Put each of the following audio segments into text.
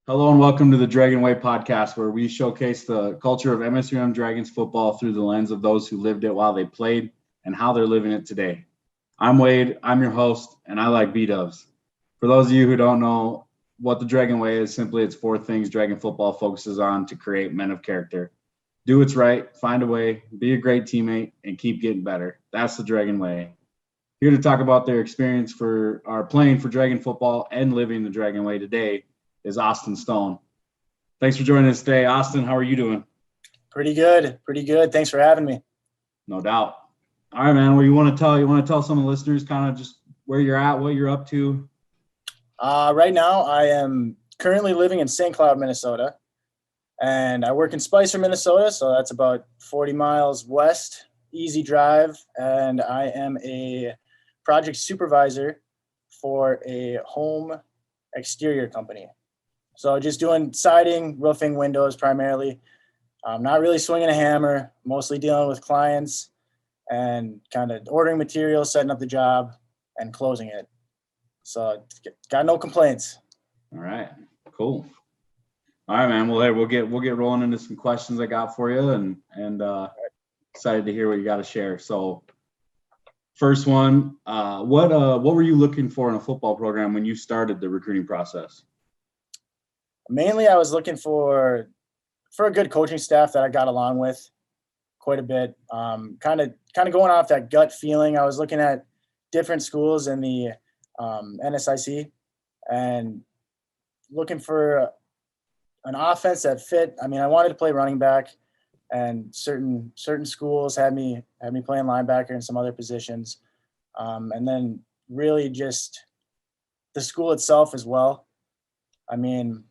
Hello and welcome to the Dragon Way podcast, where we showcase the culture of MSUM Dragons football through the lens of those who lived it while they played and how they're living it today. I'm Wade, I'm your host, and I like B-dubs. For those of you who don't know what the Dragon Way is, simply it's 4 things Dragon football focuses on to create men of character. Do what's right, find a way, be a great teammate, and keep getting better. That's the Dragon Way. Here to talk about their experience for our playing for Dragon football and living the Dragon Way today is Austin Stone. Thanks for joining us today. Austin, how are you doing? Pretty good. Thanks for having me. No doubt. All right, man. What you want to tell some of the listeners kind of just where you're at, what you're up to? Right now, I am currently living in St. Cloud, Minnesota, and I work in Spicer, Minnesota, so that's about 40 miles west, easy drive, and I am a project supervisor for a home exterior company. So just doing siding, roofing, windows primarily. Not really swinging a hammer, mostly dealing with clients and kind of ordering materials, setting up the job, and closing it. So got no complaints. All right, cool. All right, man. Well, hey, we'll get rolling into some questions I got for you, and excited to hear what you got to share. So, first one, what were you looking for in a football program when you started the recruiting process? Mainly, I was looking for a good coaching staff that I got along with quite a bit. Kind of going off that gut feeling. I was looking at different schools in the NSIC and looking for an offense that fit. I mean, I wanted to play running back, and certain schools had me playing linebacker and some other positions, and then really just the school itself as well. I mean,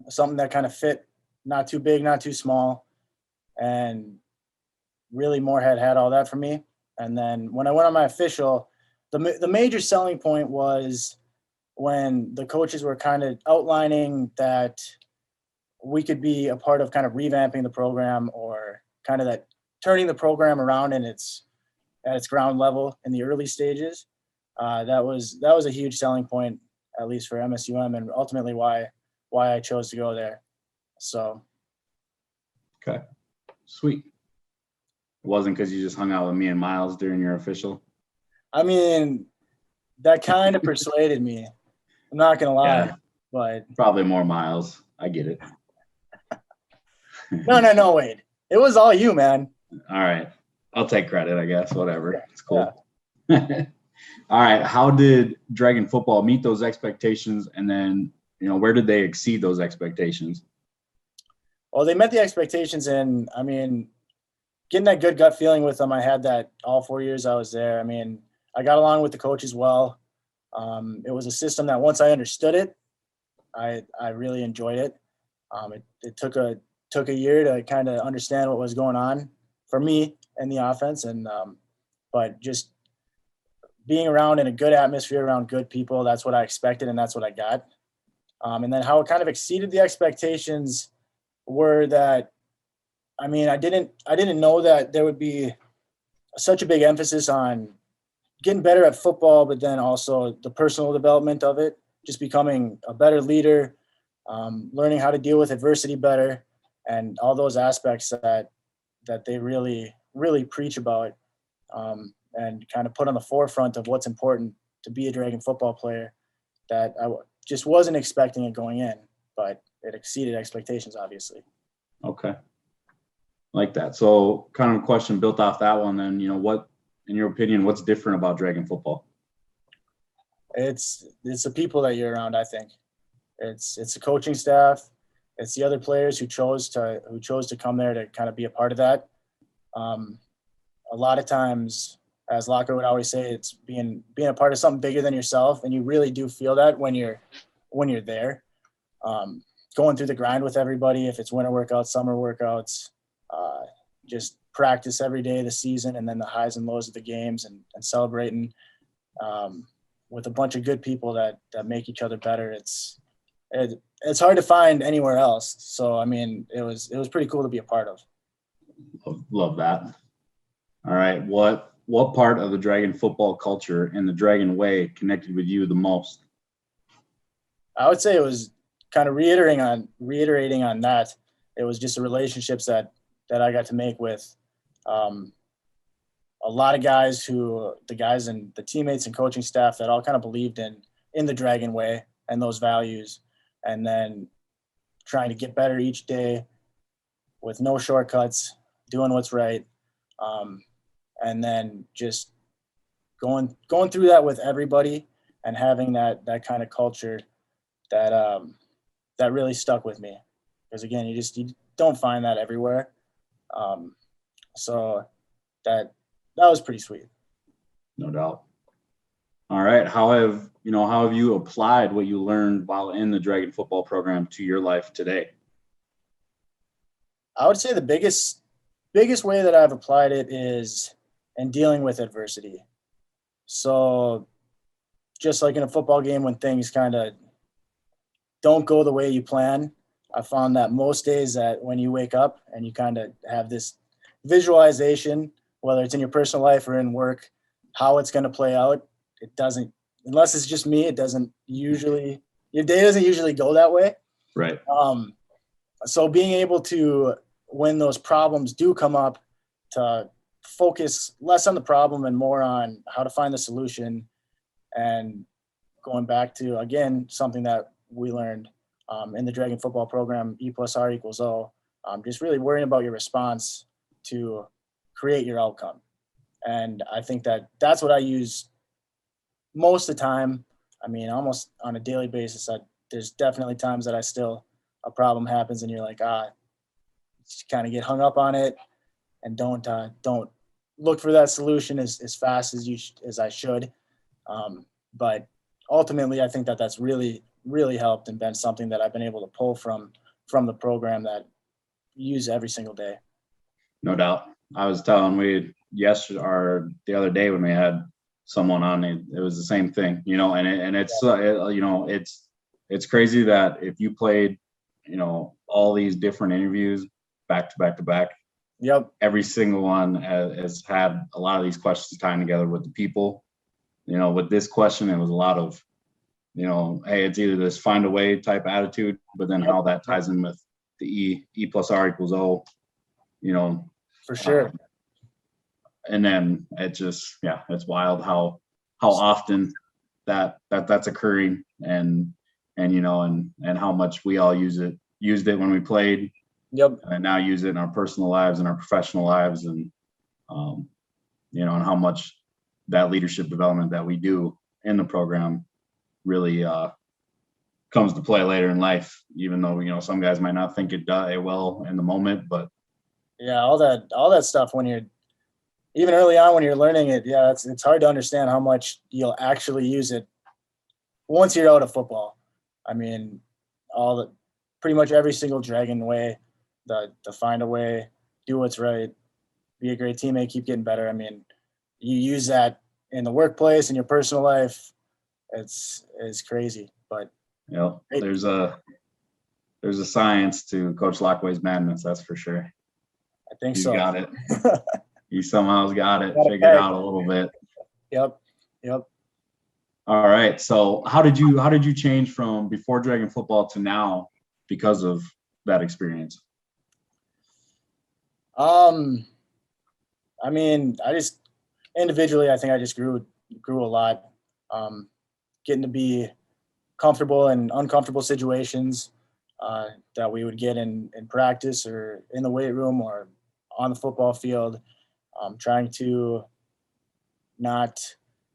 something that kind of fit, not too big, not too small, and really Moorhead had all that for me. And then when I went on my official, the major selling point was when the coaches were kind of outlining that we could be a part of kind of revamping the program, or kind of that turning the program around at its ground level in the early stages. That was a huge selling point, at least for MSUM, and ultimately why I chose to go there. So. Okay, sweet. It wasn't because you just hung out with me and Miles during your official? I mean, that kind of persuaded me. I'm not going to lie. Yeah, but probably more Miles. I get it. No, Wade. It was all you, man. All right. I'll take credit, I guess. Whatever. Yeah. It's cool. Yeah. All right. How did Dragon football meet those expectations? And then, where did they exceed those expectations? Well, they met the expectations, and I mean, getting that good gut feeling with them. I had that all 4 years I was there. I mean, I got along with the coaches well. It was a system that once I understood it, I really enjoyed it. It took a year to kind of understand what was going on for me in the offense, and but just being around in a good atmosphere, around good people, that's what I expected, and that's what I got. And then how it kind of exceeded the expectations were that, I mean, I didn't know that there would be such a big emphasis on getting better at football, but then also the personal development of it, just becoming a better leader, learning how to deal with adversity better, and all those aspects that they really, really preach about, and kind of put on the forefront of what's important to be a Dragon football player, that I just wasn't expecting it going in, but it exceeded expectations, obviously. Okay. Like that. So kind of a question built off that one then, what, in your opinion, what's different about Dragon football? It's the people that you're around, I think. It's the coaching staff. It's the other players who chose to come there to kind of be a part of that. A lot of times, as Locker would always say, it's being a part of something bigger than yourself, and you really do feel that when you're there. going through the grind with everybody, if it's winter workouts, summer workouts, just practice every day of the season, and then the highs and lows of the games, and celebrating with a bunch of good people that make each other better. It's hard to find anywhere else. So, I mean, it was pretty cool to be a part of. Love that. All right. What part of the Dragon football culture and the Dragon way connected with you the most? I would say it was kind of reiterating on that. It was just the relationships that I got to make with a lot of guys and the teammates and coaching staff that all kind of believed in the Dragon way and those values, and then trying to get better each day with no shortcuts, doing what's right. And then just going through that with everybody and having that kind of culture that really stuck with me. Because again, you don't find that everywhere. So that was pretty sweet. No doubt. All right. How have you applied what you learned while in the Dragon football program to your life today? I would say the biggest way that I've applied it is in dealing with adversity. So just like in a football game, when things kind of don't go the way you plan, I found that most days that when you wake up and you kind of have this visualization, whether it's in your personal life or in work, how it's going to play out, it doesn't, unless it's just me, your day doesn't usually go that way. Right. So being able to, when those problems do come up, to focus less on the problem and more on how to find the solution, and going back to, again, something that we learned in the Dragon football program, E+R = O, just really worrying about your response to create your outcome. And I think that's what I use most of the time. I mean, almost on a daily basis. There's definitely times that a problem happens and you're like, just kind of get hung up on it and don't look for that solution as fast as I should. But ultimately, I think that's really, really helped and been something that I've been able to pull from the program that you use every single day. No doubt. I was telling yesterday or the other day when we had someone on, it was the same thing, and it's it's crazy that if you played, all these different interviews back to back to back, yep, every single one has had a lot of these questions tying together with the people. With this question, it was a lot of, hey, it's either this find a way type attitude, but then how that ties in with the E+R = O, for sure. And then it just, it's wild how often that's occurring, and how much we all used it when we played. Yep. And now use it in our personal lives and our professional lives, and and how much that leadership development that we do in the program really comes to play later in life, even though some guys might not think it will in the moment. But all that stuff, when you're even early on when you're learning it, it's hard to understand how much you'll actually use it once you're out of football. I mean, pretty much every single Dragon way, the find a way, do what's right, be a great teammate, keep getting better. I mean, you use that in the workplace, in your personal life. It's crazy, but there's a science to Coach Lockway's madness, that's for sure. I think so. He's got it. He somehow's got it figured out a little bit. Yep. All right. So how did you change from before Dragon football to now because of that experience? I mean, I just individually, I think I just grew a lot. Getting to be comfortable in uncomfortable situations that we would get in practice or in the weight room or on the football field. Trying to not,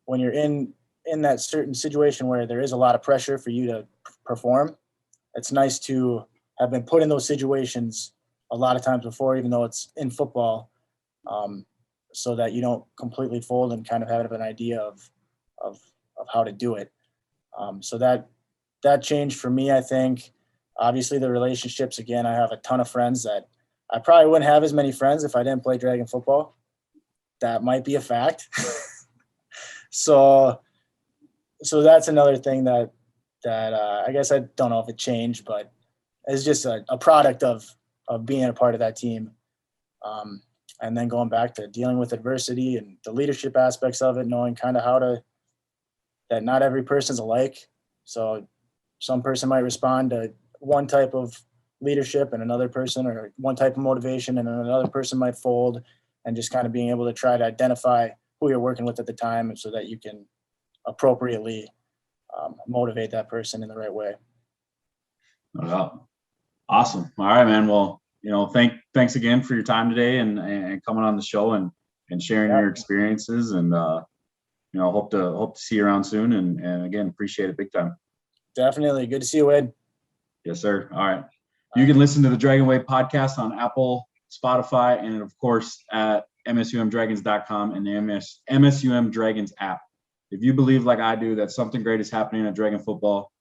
when you're in that certain situation where there is a lot of pressure for you to perform, it's nice to have been put in those situations a lot of times before, even though it's in football, so that you don't completely fold and kind of have an idea of how to do it. So that changed for me, I think. Obviously, the relationships, again, I have a ton of friends that I probably wouldn't have as many friends if I didn't play Dragon football. That might be a fact. So that's another thing that I guess I don't know if it changed, but it's just a product of being a part of that team. And then going back to dealing with adversity and the leadership aspects of it, knowing kind of that not every person's alike. So some person might respond to one type of leadership and another person, or one type of motivation and another person might fold, and just kind of being able to try to identify who you're working with at the time so that you can appropriately motivate that person in the right way. No doubt. Awesome. All right, man. Well, thanks again for your time today and coming on the show and sharing your experiences, and hope to see you around soon, and again, appreciate it big time. Definitely. Good to see you, Wade. Yes, sir. All right. You can listen to the Dragon Way podcast on Apple, Spotify, and of course at MSUMDragons.com and the MSUM Dragons app. If you believe like I do that something great is happening at Dragon football,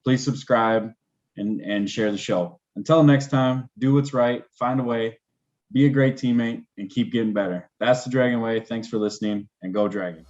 please subscribe and share the show. Until next time, do what's right, find a way, be a great teammate, and keep getting better. That's the Dragon Way. Thanks for listening, and go Dragon.